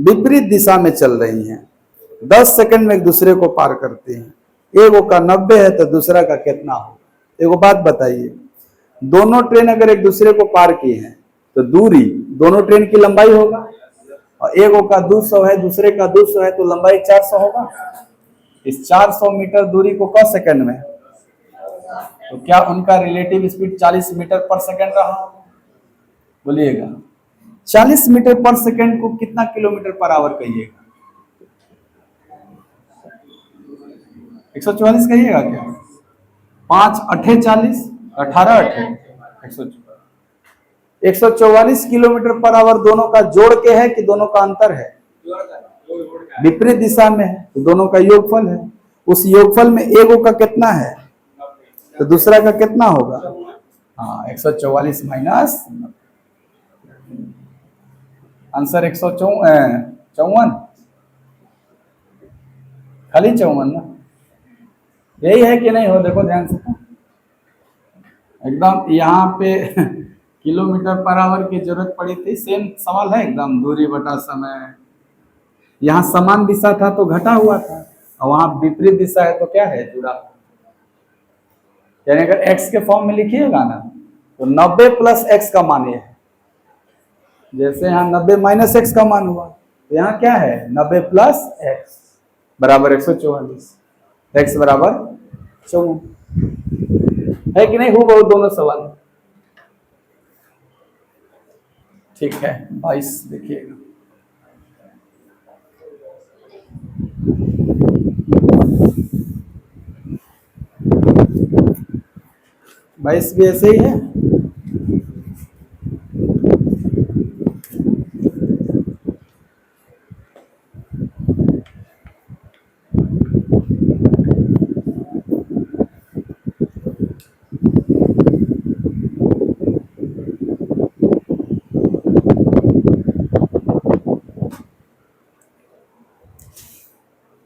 विपरीत दिशा में चल रही हैं। 10 सेकंड में एक दूसरे को पार करते हैं। एगो का 90 है तो दूसरा का कितना हो? एगो बात बताइए, दोनों ट्रेन अगर एक दूसरे को पार की हैं तो दूरी दोनों ट्रेन की लंबाई होगा, और एगो का 200 है दूसरे का 200 है तो लंबाई 400 होगा। इस 400 मीटर दूरी को क सेकंड में, तो क्या उनका relative speed 40 metre per second रहा? बोलिएगा। 40 मीटर पर सेकंड को कितना किलोमीटर पर आवर कहिएगा? 144 कहिएगा क्या? 5 8 40, 18 8 144। 144 किलोमीटर पर आवर दोनों का जोड़ के है कि दोनों का अंतर है? विपरीत दिशा में है तो दोनों का योगफल है। उस योगफल में एगो का कितना है तो दूसरा का कितना होगा? हाँ, 144 माइनस आंसर 154, खाली 54 ना। यही है कि नहीं हो? देखो ध्यान से एकदम यहाँ पे किलोमीटर पर आवर की जरूरत पड़ी थी, सेम सवाल है एकदम, दूरी बटा समय। यहाँ समान दिशा था तो घटा हुआ था, और वहां विपरीत दिशा है तो क्या है? जुड़ा। यानी अगर x के फॉर्म में लिखिएगा ना तो 90 प्लस x का मान ये है। जैसे यहाँ 90 माइनस x का मान हुआ तो यहाँ क्या है? 90 प्लस x बराबर 144, x बराबर 54 है कि नहीं? बहुत दोनों सवाल। ठीक है, 22 देखिएगा। बाईस भी ऐसे ही है।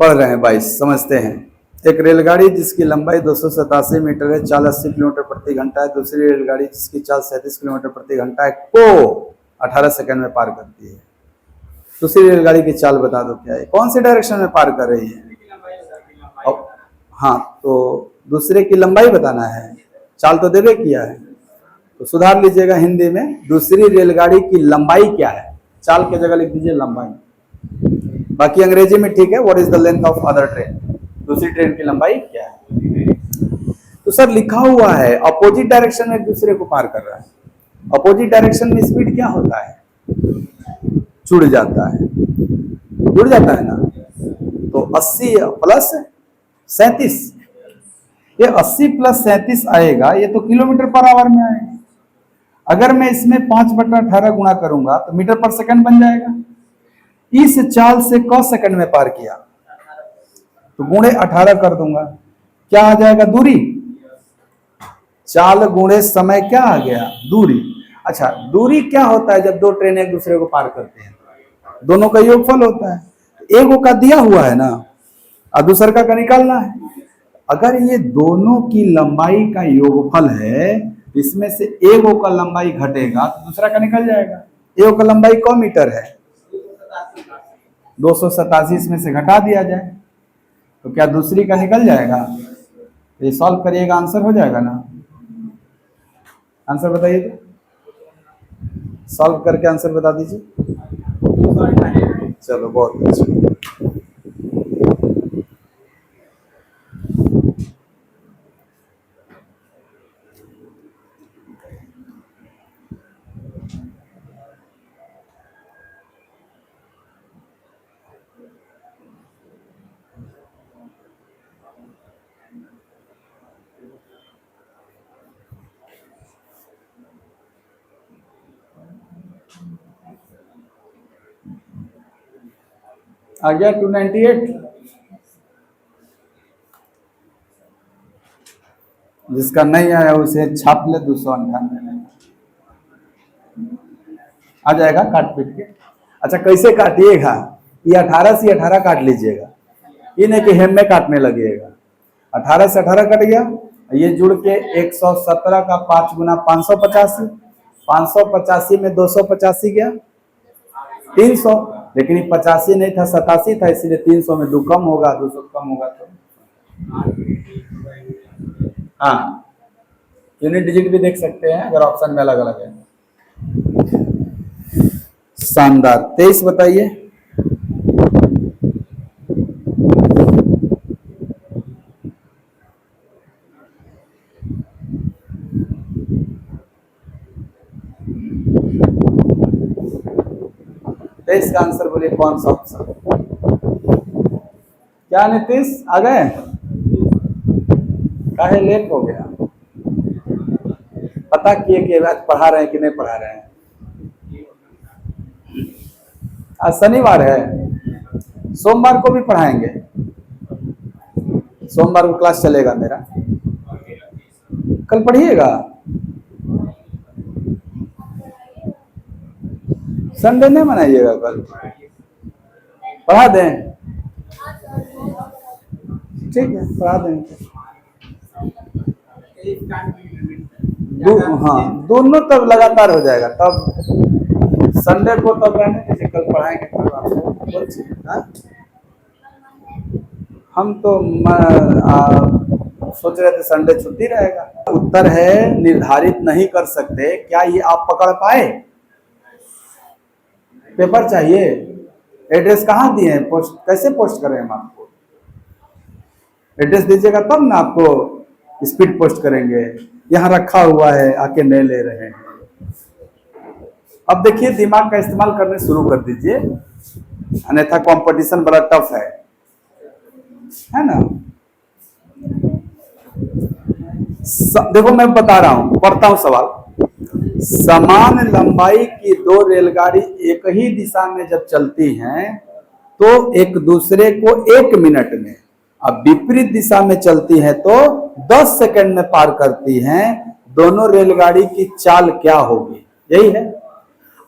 पढ़ रहे हैं 22, समझते हैं। एक रेलगाड़ी जिसकी लंबाई 287 मीटर है, चाल 80 किलोमीटर प्रति घंटा है। दूसरी रेलगाड़ी जिसकी चाल 37 किलोमीटर प्रति घंटा है को 18 सेकंड में पार करती है। दूसरी रेलगाड़ी की चाल बता दो क्या है, कौन सी डायरेक्शन में पार कर रही है? हाँ, तो दूसरे की लंबाई बताना है, चाल तो देवे किया है तो सुधार लीजिएगा हिंदी में। दूसरी रेलगाड़ी की लंबाई क्या है? चाल की जगह लिख दीजिए लंबाई। बाकी अंग्रेजी में ठीक है, what is the length of other train, दूसरी ट्रेन की लंबाई क्या है? तो सर लिखा हुआ है अपोजिट डायरेक्शन में एक दूसरे को पार कर रहा है। अपोजिट डायरेक्शन में स्पीड क्या होता है? जुड़ जाता है, जुड़ जाता है ना। तो 80 प्लस 37, ये 80 प्लस 37 आएगा, ये तो किलोमीटर पर आवर में आएगा। अगर मैं इसमें 5/18 गुणा करूंगा तो मीटर पर सेकंड बन जाएगा। इस चाल से क सेकंड में पार किया तो गुणे 18 कर दूंगा, क्या आ जाएगा? दूरी। चाल गुणे समय क्या आ गया? दूरी। अच्छा, दूरी क्या होता है जब दो ट्रेन एक दूसरे को पार करते हैं? दोनों का योगफल होता है। एक का दिया हुआ है ना और दूसरे का निकालना है। अगर ये दोनों की लंबाई का योगफल है, इसमें से एक का लंबाई घटेगा तो दूसरा का निकल जाएगा। एक का लंबाई कौ मीटर है? 287, इसमें से घटा दिया जाए तो क्या दूसरी का निकल जाएगा? ये सॉल्व करिएगा, आंसर हो जाएगा ना। आंसर बताइए तो, सॉल्व करके आंसर बता दीजिए। चलो बहुत अच्छा। आ गया 298। जिसका नहीं आया उसे छाप ले 298 आ जाएगा काट पीट के। अच्छा, कैसे काटिएगा? ये 18 से 18 काट लीजिएगा, ये नहीं कि हेम में काटने लगेगा। 18 से 18 कट गया, ये जुड़ के 117 का 5 गुना 585, 585 में 285 गया 300, लेकिन ये 85 नहीं था 87 था, इसलिए 300 में 2 कम होगा, 200 कम होगा तो हाँ, यूनिट डिजिट भी देख सकते हैं अगर ऑप्शन में अलग अलग है। शानदार। 23 बताइए। तेईस का आंसर बोलिए, कौन सा ऑप्शन? क्या नीतीश आ गए? काहे लेट हो गया? पता किए कि आज पढ़ा रहे हैं कि नहीं पढ़ा रहे हैं? आज शनिवार है, सोमवार को भी पढ़ाएंगे, सोमवार को क्लास चलेगा मेरा, कल पढ़िएगा। संडे नहीं मनाइएगा, कल पढ़ा दें, ठीक है पढ़ा देंगे। हाँ दोनों तब लगातार हो जाएगा, तब संडे को तब रहने जैसे कल पढ़ाएंगे तब आपको। हाँ? हम तो सोच रहे थे संडे छुट्टी रहेगा। उत्तर है निर्धारित नहीं कर सकते। क्या ये आप पकड़ पाए? पेपर चाहिए, एड्रेस कहाँ दिए हैं, पोस्ट कैसे पोस्ट करें हम आपको? एड्रेस दीजिएगा तब ना आपको स्पीड पोस्ट करेंगे। यहाँ रखा हुआ है, आके नहीं ले रहे हैं। अब देखिए दिमाग का इस्तेमाल करने शुरू कर दीजिए, अन्यथा कंपटीशन बड़ा टफ है ना। देखो मैं बता रहा हूं, पढ़ता हूं सवाल। समान लंबाई की दो रेलगाड़ी एक ही दिशा में जब चलती हैं तो एक दूसरे को 1 मिनट में, अब विपरीत दिशा में चलती है तो 10 सेकंड में पार करती हैं। दोनों रेलगाड़ी की चाल क्या होगी? यही है।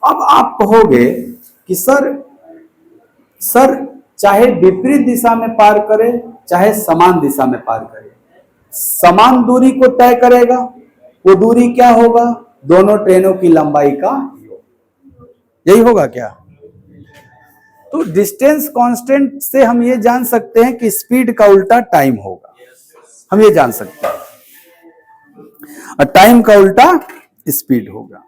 अब आप कहोगे कि सर चाहे विपरीत दिशा में पार करे चाहे समान दिशा में पार करे, समान दूरी को तय करेगा। वो दूरी क्या होगा? दोनों ट्रेनों की लंबाई का योग। यही होगा क्या? तो डिस्टेंस कांस्टेंट से हम ये जान सकते हैं कि स्पीड का उल्टा टाइम होगा, हम ये जान सकते हैं, और टाइम का उल्टा स्पीड होगा।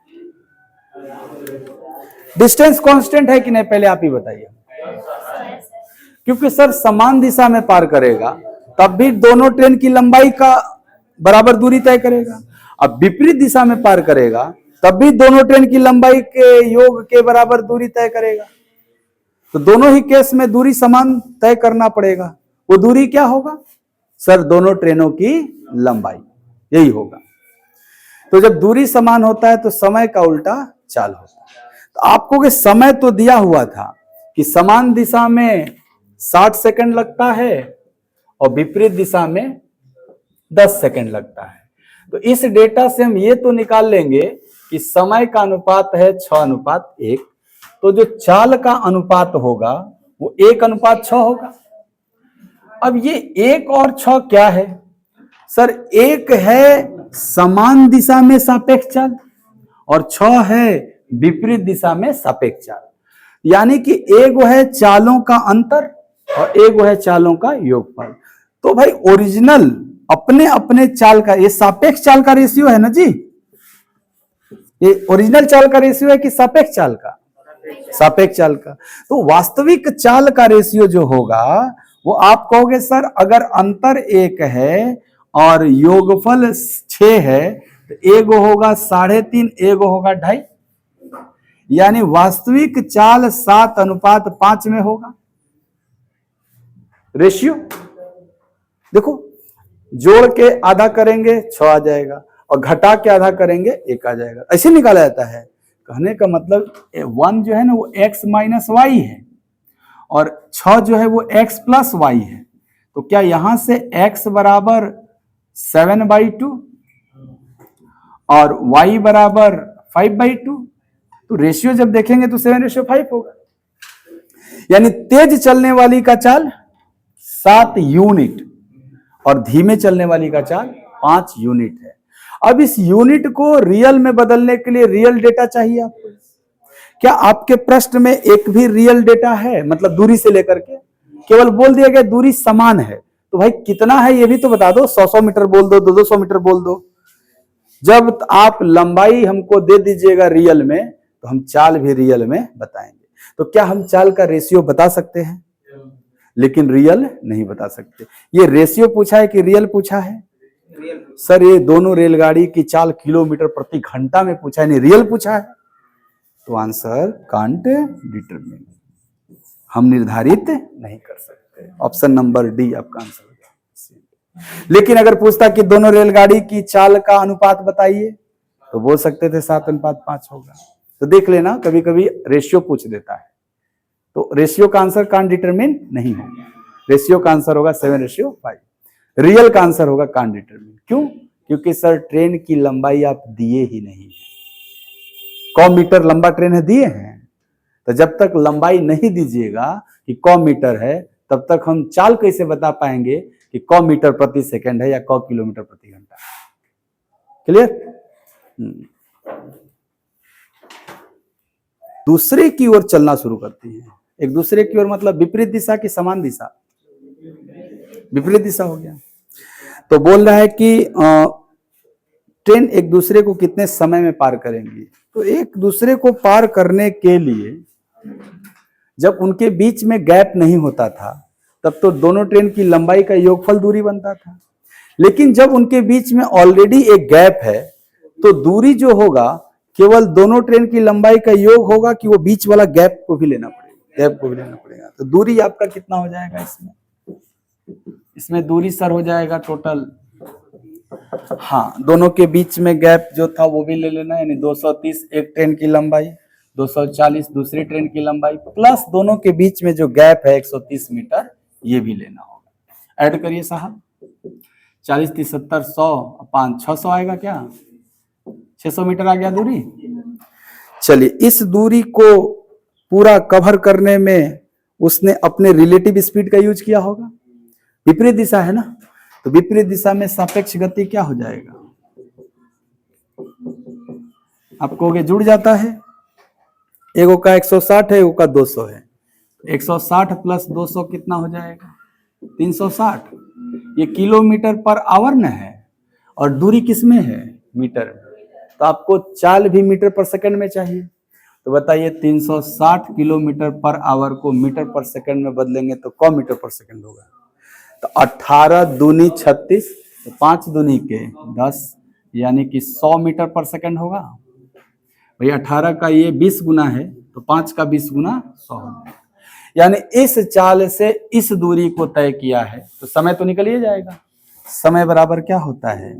डिस्टेंस कांस्टेंट है कि नहीं पहले आप ही बताइए। क्योंकि सर समान दिशा में पार करेगा तब भी दोनों ट्रेन की लंबाई का बराबर दूरी तय करेगा। अब विपरीत दिशा में पार करेगा तब भी दोनों ट्रेन की लंबाई के योग के बराबर दूरी तय करेगा। तो दोनों ही केस में दूरी समान तय करना पड़ेगा। वो दूरी क्या होगा? सर दोनों ट्रेनों की लंबाई, यही होगा। तो जब दूरी समान होता है तो समय का उल्टा चाल होता है। तो आपको के समय तो दिया हुआ था कि समान दिशा में 60 सेकंड लगता है और विपरीत दिशा में 10 सेकंड लगता है। तो इस डेटा से हम ये तो निकाल लेंगे कि समय का अनुपात है 6:1, तो जो चाल का अनुपात होगा वो 1:6 होगा। अब ये 1 और 6 क्या है? सर 1 है समान दिशा में सापेक्ष चाल और 6 है विपरीत दिशा में सापेक्ष चाल। यानी कि एक है चालों का अंतर और एक है चालों का योगफल। तो भाई ओरिजिनल अपने अपने चाल का, ये सापेक्ष चाल का रेशियो है ना जी, ये ओरिजिनल चाल का रेशियो है कि सापेक्ष चाल का? सापेक्ष चाल का। तो वास्तविक चाल का रेशियो जो होगा वो आप कहोगे सर अगर अंतर 1 है और योगफल 6 है तो एक होगा 3.5, एक होगा 2.5, यानी वास्तविक चाल 7:5 में होगा रेशियो। देखो जोड़ के आधा करेंगे 6 आ जाएगा और घटा के आधा करेंगे 1 आ जाएगा। ऐसे निकाला जाता है। कहने का मतलब 1 जो है ना वो x माइनस वाई है और 6 जो है वो x प्लस वाई है। तो क्या यहां से x बराबर 7/2 और y बराबर 5/2, तो रेशियो जब देखेंगे तो 7:5 होगा। यानी तेज चलने वाली का चाल 7 यूनिट और धीमे चलने वाली का चाल 5 यूनिट है। अब इस यूनिट को रियल में बदलने के लिए रियल डेटा चाहिए आपको। क्या आपके प्रश्न में एक भी रियल डेटा है? मतलब दूरी से लेकर के केवल बोल दिया गया दूरी समान है, तो भाई कितना है ये भी तो बता दो। 100 मीटर बोल दो, 200 मीटर बोल दो। जब आप लंबाई हमको दे दीजिएगा रियल में तो हम चाल भी रियल में बताएंगे। तो क्या हम चाल का रेशियो बता सकते हैं? लेकिन रियल नहीं बता सकते। ये रेशियो पूछा है कि रियल पूछा है? सर ये दोनों रेलगाड़ी की चाल किलोमीटर प्रति घंटा में पूछा है, नहीं रियल पूछा है। तो आंसर कांट डिटरमिन, हम निर्धारित नहीं कर सकते। ऑप्शन नंबर डी आपका आंसर होगा। लेकिन अगर पूछता कि दोनों रेलगाड़ी की चाल का अनुपात बताइए तो बोल सकते थे 7:5 होगा। तो देख लेना कभी कभी रेशियो पूछ देता है। तो रेशियो का आंसर कान डिटरमिन नहीं होगा, रेशियो का आंसर होगा 7:5। रियल का आंसर होगा कान डिटरमिन। क्यों? क्योंकि सर ट्रेन की लंबाई आप दिए ही नहीं है। 100 मीटर लंबा ट्रेन है दिए हैं, तो जब तक लंबाई नहीं दीजिएगा कि 100 मीटर है, तब तक हम चाल कैसे बता पाएंगे कि 100 मीटर प्रति सेकंड है या 100 किलोमीटर प्रति घंटा। क्लियर? दूसरे की ओर चलना शुरू करती है। एक दूसरे की ओर मतलब विपरीत दिशा की समान दिशा, विपरीत दिशा हो गया। तो बोल रहा है कि ट्रेन एक दूसरे को कितने समय में पार करेंगी। तो एक दूसरे को पार करने के लिए जब उनके बीच में गैप नहीं होता था, तब तो दोनों ट्रेन की लंबाई का योगफल दूरी बनता था। लेकिन जब उनके बीच में ऑलरेडी एक गैप है, तो दूरी जो होगा केवल दोनों ट्रेन की लंबाई का योग होगा कि वो बीच वाला गैप को भी लेना पड़ेगा, गैप को भी लेना पड़ेगा। तो दूरी आपका कितना हो जाएगा इसमें दूरी सर हो जाएगा टोटल, हाँ, दोनों के बीच में गैप जो था वो भी ले लेना, यानी 230 एक ट्रेन की लंबाई, 240 दूसरी ट्रेन की लंबाई, प्लस दोनों के बीच में जो गैप है 130 मीटर, ये भी लेना होगा। ऐड करिए साहब, 40 30 70 100 5 600 आएगा क्या? 600 मीटर आ गया दूरी। चलिए, इस दूरी को पूरा कवर करने में उसने अपने रिलेटिव स्पीड का यूज किया होगा। विपरीत दिशा है ना, तो विपरीत दिशा में सापेक्ष गति क्या हो जाएगा? आप कहोगे जुड़ जाता है, एगो का 160 है, एगो का 200 है, 160 प्लस 200 कितना हो जाएगा? 360। ये किलोमीटर पर आवर न है, और दूरी किसमें है? मीटर में। तो आपको चाल भी मीटर पर सेकंड में चाहिए। तो बताइए 360 किलोमीटर पर आवर को मीटर पर सेकंड में बदलेंगे तो कौ मीटर पर सेकंड होगा? तो 18 दूनी 36, तो 5 दूनी के 10, यानी कि 100 मीटर पर सेकंड होगा। भाई 18 का ये 20 गुना है, तो 5 का 20 गुना 100 होगा। यानी इस चाल से इस दूरी को तय किया है, तो समय तो निकल ही जाएगा। समय बराबर क्या होता है?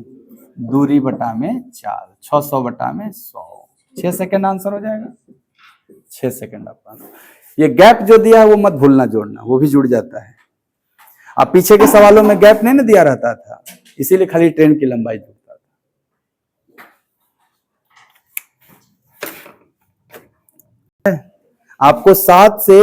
दूरी बटा में चाल, 600 बटा में 100, 6 सेकंड आंसर हो जाएगा। 6 सेकंड आपका। ये गैप जो दिया है वो मत भूलना जोड़ना, वो भी जुड़ जाता है। अब पीछे के सवालों में गैप नहीं ना दिया रहता था, इसीलिए खाली ट्रेन की लंबाई जुड़ता था। आपको 7 से